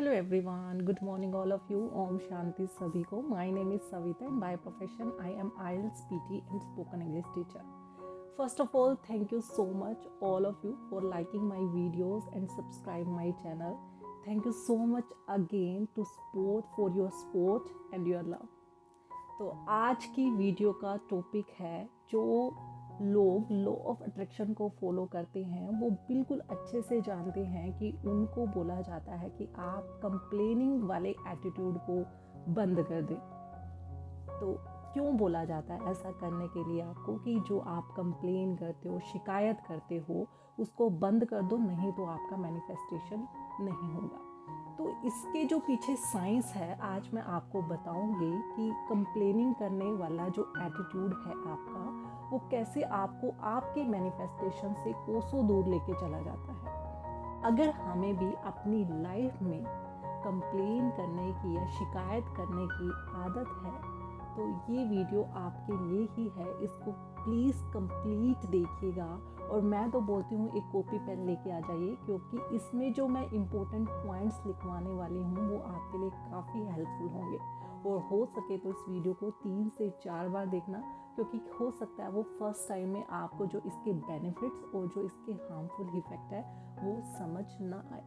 Hello everyone, good morning all of you. Om Shanti सभी को. My name is Savita and by profession I am IELTS PT and spoken English teacher. First of all, thank you so much all of you for liking my videos and subscribe my channel. Thank you so much again to support for your support and your love. तो आज की video का topic है जो लोग law of attraction को follow करते हैं वो बिल्कुल अच्छे से जानते हैं कि उनको बोला जाता है कि आप कंप्लेनिंग वाले एटीट्यूड को बंद कर दें। तो क्यों बोला जाता है ऐसा करने के लिए आपको कि जो आप कंप्लेन करते हो, शिकायत करते हो, उसको बंद कर दो, नहीं तो आपका मैनिफेस्टेशन नहीं होगा। तो इसके जो पीछे साइंस है आज मैं आपको बताऊंगी कि कंप्लेनिंग करने वाला जो एटीट्यूड है आपका वो कैसे आपको आपके मैनिफेस्टेशन से कोसों दूर लेके चला जाता है। अगर हमें भी अपनी लाइफ में कंप्लेन करने की या शिकायत करने की आदत है तो ये वीडियो आपके लिए ही है। इसको प्लीज़ कंप्लीट देखिएगा और मैं तो बोलती हूँ एक कॉपी पेन लेके आ जाइए क्योंकि इसमें जो मैं इम्पोर्टेंट पॉइंट्स लिखवाने वाली हूँ वो आपके लिए काफ़ी हेल्पफुल होंगे। और हो सके तो इस वीडियो को 3 से 4 बार देखना क्योंकि हो सकता है वो फर्स्ट टाइम में आपको जो इसके बेनिफिट्स और जो इसके हार्मफुल इफ़ेक्ट है वो समझ ना आए।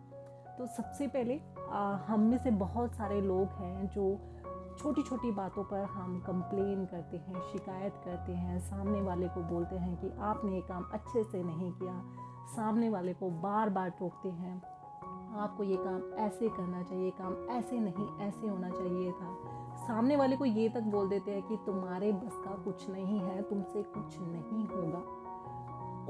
तो सबसे पहले हम में से बहुत सारे लोग हैं जो छोटी छोटी बातों पर हम कंप्लेन करते हैं, शिकायत करते हैं, सामने वाले को बोलते हैं कि आपने ये काम अच्छे से नहीं किया, सामने वाले को बार बार टोकते हैं, आपको ये काम ऐसे करना चाहिए, काम ऐसे नहीं ऐसे होना चाहिए था। सामने वाले को ये तक बोल देते हैं कि तुम्हारे बस का कुछ नहीं है, तुमसे कुछ नहीं होगा।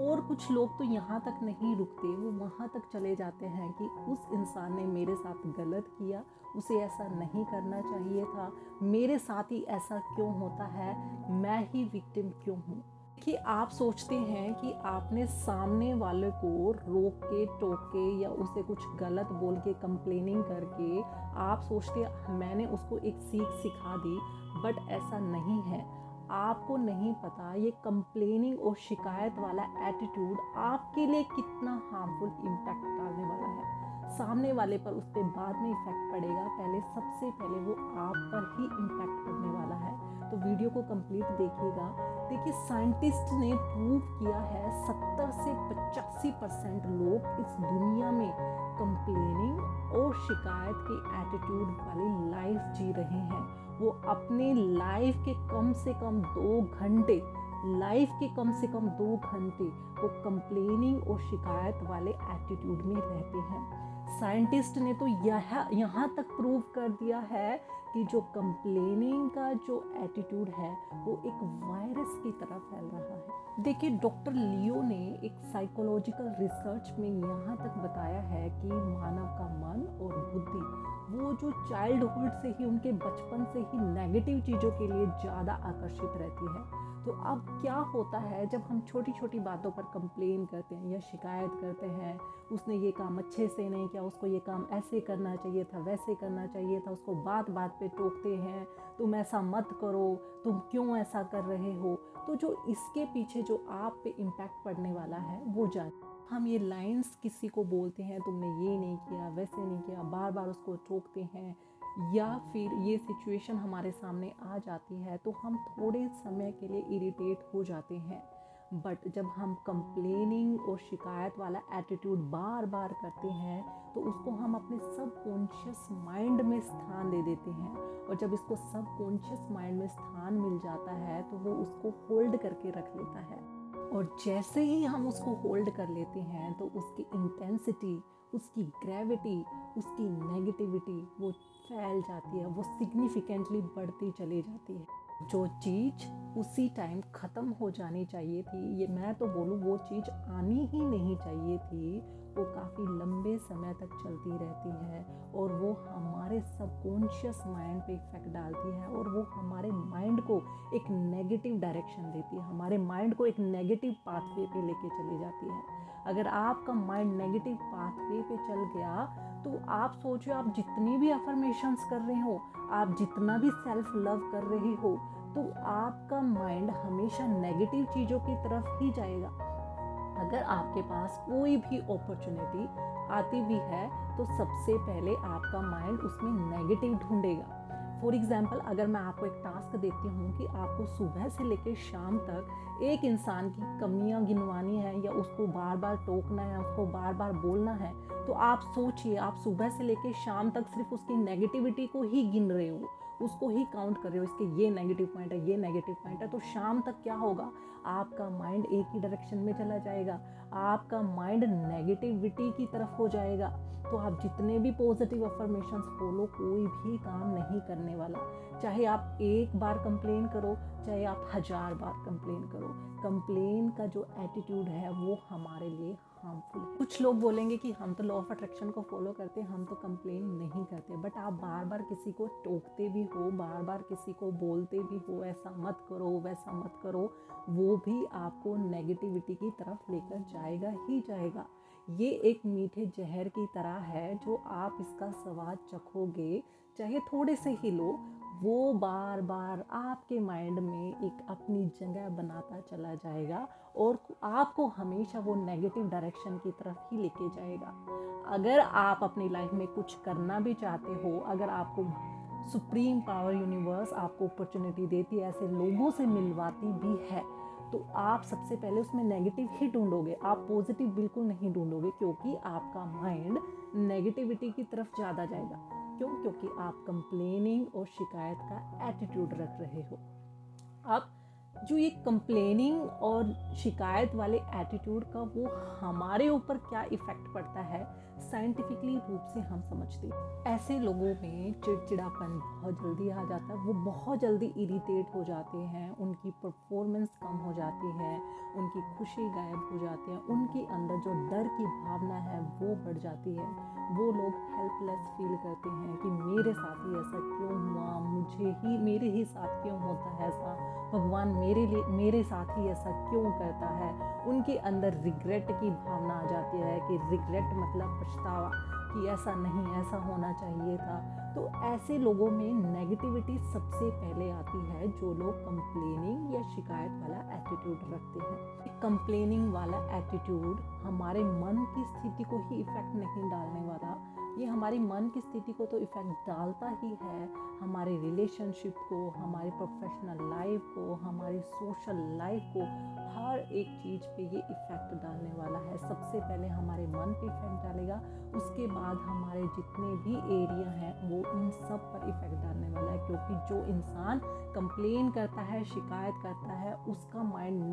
और कुछ लोग तो यहाँ तक नहीं रुकते, वो वहाँ तक चले जाते हैं कि उस इंसान ने मेरे साथ गलत किया, उसे ऐसा नहीं करना चाहिए था, मेरे साथ ही ऐसा क्यों होता है, मैं ही विक्टिम क्यों हूँ। कि आप सोचते हैं कि आपने सामने वाले को रोक के, टोक के या उसे कुछ गलत बोल के, कंप्लेनिंग करके आप सोचते मैंने उसको एक सीख सिखा दी, बट ऐसा नहीं है। आपको नहीं पता ये कंप्लेनिंग और शिकायत वाला एटीट्यूड आपके लिए कितना हार्मफुल इम्पैक्ट डालने वाला है। सामने वाले पर उस पर बाद में इफेक्ट पड़ेगा, पहले सबसे पहले वो आप पर ही इम्पैक्ट पड़ने वाला है। तो वीडियो को कंप्लीट देखिएगा। देखिए साइंटिस्ट ने प्रूव किया है 70 से 85% लोग इस दुनिया में कंप्लेनिंग और शिकायत के एटीट्यूड वाली लाइफ जी रहे हैं। वो अपने लाइफ के कम से कम 2 घंटे वो कंप्लेनिंग और शिकायत वाले एटीट्यूड में रहते हैं। साइंटिस्ट ने तो यहाँ तक प्रूव कर दिया है कि जो कंप्लेनिंग का जो एटीट्यूड है वो एक वायरस की तरह फैल रहा है। देखिए डॉक्टर लियो ने एक साइकोलॉजिकल रिसर्च में यहाँ तक बताया है कि मानव का मन और बुद्धि वो जो चाइल्डहुड से ही, उनके बचपन से ही नेगेटिव चीज़ों के लिए ज़्यादा आकर्षित रहती है। तो अब क्या होता है जब हम छोटी छोटी बातों पर कंप्लेन करते हैं या शिकायत करते हैं, उसने ये काम अच्छे से नहीं किया, उसको ये काम ऐसे करना चाहिए था, वैसे करना चाहिए था, उसको बात बात पे टोकते हैं, तुम ऐसा मत करो, तुम क्यों ऐसा कर रहे हो। तो जो इसके पीछे जो आप पे इम्पैक्ट पड़ने वाला है वो जान हम ये लाइंस किसी को बोलते हैं, तुमने ये नहीं किया, वैसे नहीं किया, बार बार उसको टोकते हैं, या फिर ये सिचुएशन हमारे सामने आ जाती है तो हम थोड़े समय के लिए इरिटेट हो जाते हैं। बट जब हम कंप्लेनिंग और शिकायत वाला एटीट्यूड बार बार करते हैं तो उसको हम अपने सबकॉन्शियस माइंड में स्थान दे देते हैं। और जब इसको सबकॉन्शियस माइंड में स्थान मिल जाता है तो वो उसको होल्ड करके रख लेता है। और जैसे ही हम उसको होल्ड कर लेते हैं तो उसकी इंटेंसिटी, उसकी ग्रेविटी, उसकी नेगेटिविटी वो फैल जाती है, वो सिग्निफिकेंटली बढ़ती चली जाती है। जो चीज़ उसी टाइम ख़त्म हो जानी चाहिए थी, ये मैं तो बोलूँ वो चीज़ आनी ही नहीं चाहिए थी, वो काफ़ी लंबे समय तक चलती रहती है और वो हमारे सबकॉन्शियस माइंड पे इफेक्ट डालती है और वो हमारे माइंड को एक नेगेटिव डायरेक्शन देती है, हमारे माइंड को एक नेगेटिव पाथवे पे लेके चली जाती है। अगर आपका माइंड नेगेटिव पाथवे पे चल गया तो आप सोचो, आप जितनी भी अफर्मेशंस कर रहे हो, आप जितना भी सेल्फ लव कर रहे हो, तो आपका माइंड हमेशा नेगेटिव चीज़ों की तरफ ही जाएगा। अगर आपके पास कोई भी अपॉर्चुनिटी आती भी है तो सबसे पहले आपका माइंड उसमें नेगेटिव ढूंढेगा। फॉर एग्जाम्पल, अगर मैं आपको एक टास्क देती हूँ कि आपको सुबह से लेकर शाम तक एक इंसान की कमियां गिनवानी है या उसको बार बार टोकना है, उसको बार बार बोलना है, तो आप सोचिए, आप सुबह से लेकर शाम तक सिर्फ उसकी नेगेटिविटी को ही गिन रहे हो, उसको ही काउंट कर रहे हो, इसके ये नेगेटिव पॉइंट है, ये नेगेटिव पॉइंट है, तो शाम तक क्या होगा, आपका माइंड एक ही डायरेक्शन में चला जाएगा, आपका माइंड नेगेटिविटी की तरफ हो जाएगा। तो आप जितने भी पॉजिटिव अफर्मेशंस बोलो, कोई भी काम नहीं करने वाला। चाहे आप एक बार कंप्लेन करो, चाहे आप 1000 बार कंप्लेन करो, कंप्लेन का जो एटीट्यूड है वो हमारे लिए हार्मफुल है। कुछ लोग बोलेंगे कि हम तो लॉ ऑफ अट्रैक्शन को फॉलो करते हैं, हम तो कंप्लेन नहीं करते, बट आप बार बार किसी को टोकते भी हो, बार बार किसी को बोलते भी हो, ऐसा मत करो, वैसा मत करो, वो भी आपको नेगेटिविटी की तरफ लेकर जाएगा ही जाएगा। ये एक मीठे जहर की तरह है, जो आप इसका स्वाद चखोगे, चाहे थोड़े से ही लो, वो बार बार आपके माइंड में एक अपनी जगह बनाता चला जाएगा और आपको हमेशा वो नेगेटिव डायरेक्शन की तरफ ही लेके जाएगा। अगर आप अपनी लाइफ में कुछ करना भी चाहते हो, अगर आपको सुप्रीम पावर यूनिवर्स आपको अपॉर्चुनिटी देती है, ऐसे लोगों से मिलवाती भी है, तो आप सबसे पहले उसमें नेगेटिव ही ढूंढोगे, आप पॉजिटिव बिल्कुल नहीं ढूंढोगे, क्योंकि आपका माइंड नेगेटिविटी की तरफ ज़्यादा जाएगा। क्यों? क्योंकि आप कंप्लेनिंग और शिकायत का एटीट्यूड रख रहे हो। आप जो ये कंप्लेनिंग और शिकायत वाले एटीट्यूड का वो हमारे ऊपर क्या इफ़ेक्ट पड़ता है, साइंटिफिकली रूप से हम समझते हैं। ऐसे लोगों में चिड़चिड़ापन बहुत जल्दी आ जाता है, वो बहुत जल्दी इरिटेट हो जाते हैं, उनकी परफॉर्मेंस कम हो जाती है, उनकी खुशी गायब हो जाती है, उनके अंदर जो डर की भावना है वो बढ़ जाती है। वो लोग हेल्पलेस फील करते हैं कि मेरे साथ ही ऐसा क्यों हुआ, मेरे ही साथ क्यों होता है ऐसा, भगवान मेरे साथ ही ऐसा क्यों करता है। उनके अंदर रिग्रेट की भावना आ जाती है कि रिग्रेट मतलब पछतावा, कि ऐसा नहीं, ऐसा होना चाहिए था। तो ऐसे लोगों में नेगेटिविटी सबसे पहले आती है, जो लोग कंप्लेनिंग या शिकायत वाला एटीट्यूड रखते हैं। कंप्लेनिंग वाला एटीट्यूड हमारे मन की स्थिति को ही इफेक्ट नहीं डालने वाला, ये हमारी मन की स्थिति को तो इफ़ेक्ट डालता ही है, हमारे रिलेशनशिप को, हमारी प्रोफेशनल लाइफ को, हमारी सोशल लाइफ को, हर एक चीज़ पे ये इफ़ेक्ट डालने वाला है। सबसे पहले हमारे मन पे इफ़ेक्ट डालेगा, उसके बाद हमारे जितने भी एरिया हैं वो इन सब पर इफ़ेक्ट डालने वाला है। क्योंकि जो इंसान कंप्लेन करता है, शिकायत करता है, उसका माइंड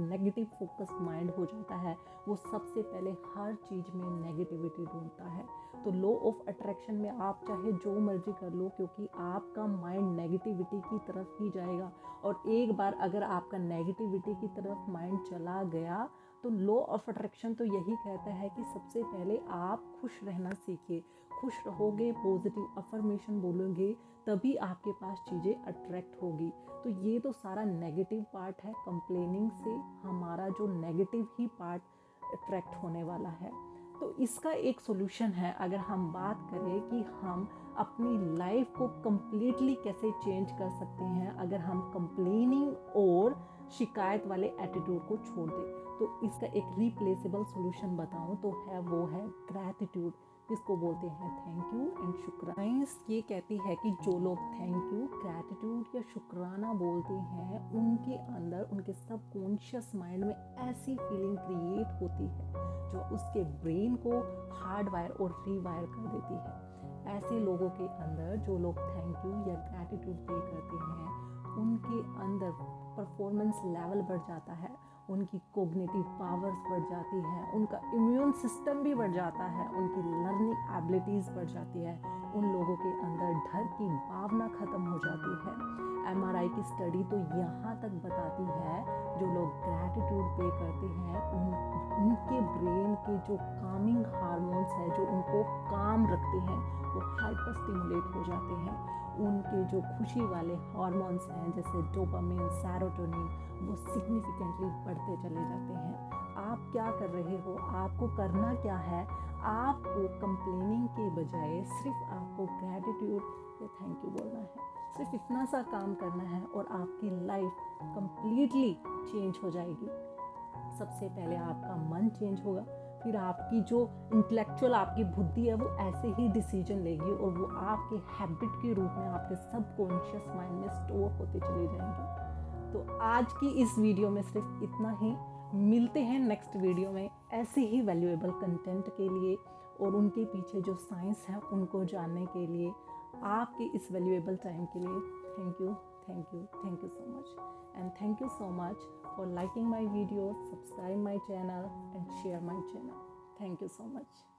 नेगेटिव फोकस माइंड हो जाता है। वो सबसे पहले हर चीज़ में नेगेटिविटी ढूंढता है। तो लॉ ऑफ अट्रैक्शन में आप चाहे जो मर्जी कर लो, क्योंकि आपका माइंड नेगेटिविटी की तरफ ही जाएगा। और एक बार अगर आपका नेगेटिविटी की तरफ माइंड चला गया, तो लॉ ऑफ अट्रैक्शन तो यही कहता है कि सबसे पहले आप खुश रहना सीखिए। खुश रहोगे, पॉजिटिव अफर्मेशन बोलोगे, तभी आपके पास चीज़ें अट्रैक्ट होगी। तो ये तो सारा नेगेटिव पार्ट है, कंप्लेनिंग से हमारा जो नेगेटिव ही पार्ट अट्रैक्ट होने वाला है। तो इसका एक सॉल्यूशन है, अगर हम बात करें कि हम अपनी लाइफ को कम्प्लीटली कैसे चेंज कर सकते हैं, अगर हम कंप्लेनिंग और शिकायत वाले एटीट्यूड को छोड़ दें, तो इसका एक रिप्लेसेबल सॉल्यूशन बताऊं तो वो है ग्रैटिट्यूड, जिसको बोलते हैं थैंक यू एंड शुक्राना। साइंस ये कहती है कि जो लोग थैंक यू, ग्रैटिट्यूड या शुक्राना बोलते हैं, उनके अंदर, उनके सबकॉन्शियस माइंड में ऐसी फीलिंग क्रिएट होती है जो उसके ब्रेन को हार्डवायर और रीवायर कर देती है। ऐसे लोगों के अंदर, जो लोग थैंक यू या ग्रैटिट्यूड पे करते हैं, उनके अंदर परफॉर्मेंस लेवल बढ़ जाता है, उनकी कोग्निटिव पावर्स बढ़ जाती है, उनका इम्यून सिस्टम भी बढ़ जाता है, उनकी लर्निंग एबिलिटीज़ बढ़ जाती है, उन लोगों के अंदर डर की भावना ख़त्म हो जाती है। MRI की स्टडी तो यहाँ तक बताती है, जो लोग ग्रैटिट्यूड पे करते हैं, उनके ब्रेन के जो कामिंग हार्मोन्स हैं, जो उनको काम रखते हैं, वो हाइपर स्टिमुलेट हो जाते हैं। उनके जो खुशी वाले हार्मोन्स हैं, जैसे डोपामिन, सेरोटोनिन, वो सिग्निफिकेंटली बढ़ते चले जाते हैं। आप क्या कर रहे हो? आपको करना क्या है? आपको कंप्लेनिंग के बजाय सिर्फ आपको ग्रैटिट्यूड या थैंक यू बोलना है। सिर्फ इतना सा काम करना है और आपकी लाइफ कंप्लीटली चेंज हो जाएगी। सबसे पहले आपका मन चेंज होगा, फिर आपकी जो इंटेलेक्चुअल आपकी बुद्धि है वो ऐसे ही डिसीजन लेगी और वो आपके हैबिट के रूप में आपके सबकॉन्शियस माइंड में स्टोर होते चले जाएंगे। तो आज की इस वीडियो में सिर्फ इतना ही। मिलते हैं नेक्स्ट वीडियो में ऐसे ही वैल्यूएबल कंटेंट के लिए और उनके पीछे जो साइंस है उनको जानने के लिए। आपके इस वैल्यूएबल टाइम के लिए thank you, thank you, thank you so much, and thank you so much for liking my videos, subscribe my channel and share my channel. Thank you so much.